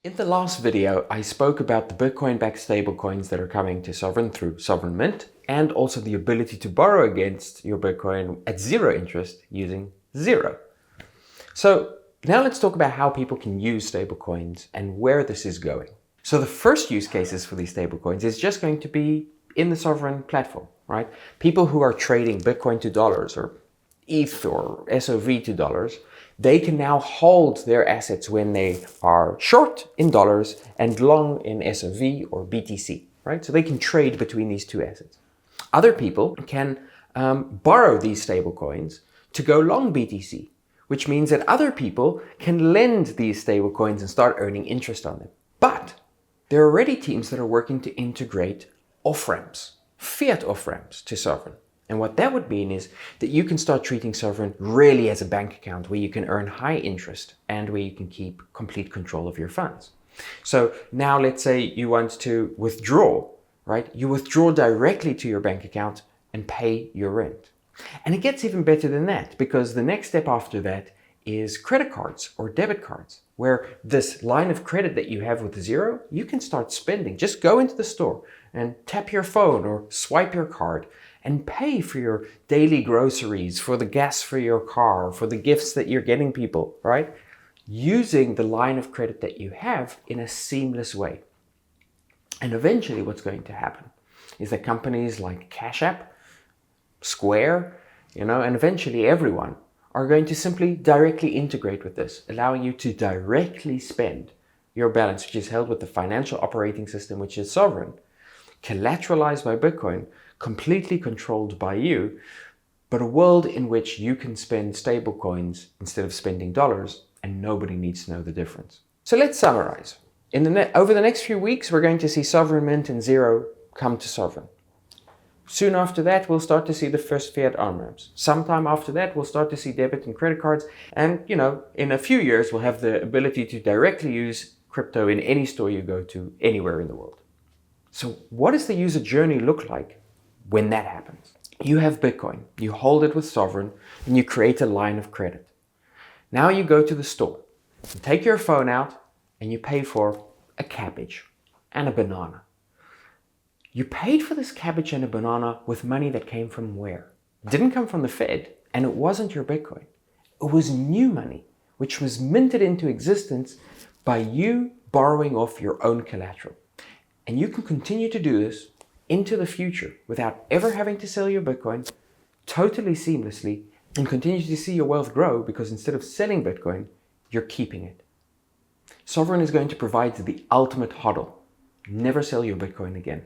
In the last video, I spoke about the Bitcoin-backed stablecoins that are coming to Sovryn through Sovryn Mint, and also the ability to borrow against your Bitcoin at zero interest using Zero. So now let's talk about how people can use stablecoins and where this is going. So the first use cases for these stablecoins is just going to be in the Sovryn platform, right? People who are trading Bitcoin to dollars or ETH or SOV to dollars, they can now hold their assets when they are short in dollars and long in SOV or BTC, right? So they can trade between these two assets. Other people can borrow these stablecoins to go long BTC, which means that other people can lend these stablecoins and start earning interest on them. But there are already teams that are working to integrate off-ramps, fiat off-ramps to Sovryn. And what that would mean is that you can start treating Sovryn really as a bank account where you can earn high interest and where you can keep complete control of your funds. So now let's say you want to withdraw, right? You withdraw directly to your bank account and pay your rent. And it gets even better than that, because the next step after that is credit cards or debit cards, where this line of credit that you have with Zero, you can start spending. Just go into the store and tap your phone or swipe your card and pay for your daily groceries, for the gas for your car, for the gifts that you're getting people, right? Using the line of credit that you have in a seamless way. And eventually what's going to happen is that companies like Cash App, Square, and eventually everyone are going to simply directly integrate with this, allowing you to directly spend your balance, which is held with the financial operating system, which is Sovryn, collateralized by Bitcoin, completely controlled by you, but a world in which you can spend stablecoins instead of spending dollars, and nobody needs to know the difference. So let's summarize. Over the next few weeks, we're going to see Sovryn Mint and Zero come to Sovryn. Soon after that, we'll start to see the first fiat on-ramps. Sometime after that, we'll start to see debit and credit cards. And, in a few years, we'll have the ability to directly use crypto in any store you go to anywhere in the world. So what does the user journey look like when that happens? You have Bitcoin, you hold it with Sovryn, and you create a line of credit. Now you go to the store, you take your phone out, and you pay for a cabbage and a banana. You paid for this cabbage and a banana with money that came from where? It didn't come from the Fed, and it wasn't your Bitcoin. It was new money, which was minted into existence by you borrowing off your own collateral. And you can continue to do this into the future without ever having to sell your Bitcoin, totally seamlessly, and continue to see your wealth grow, because instead of selling Bitcoin, you're keeping it. Sovryn is going to provide the ultimate hodl. Never sell your Bitcoin again.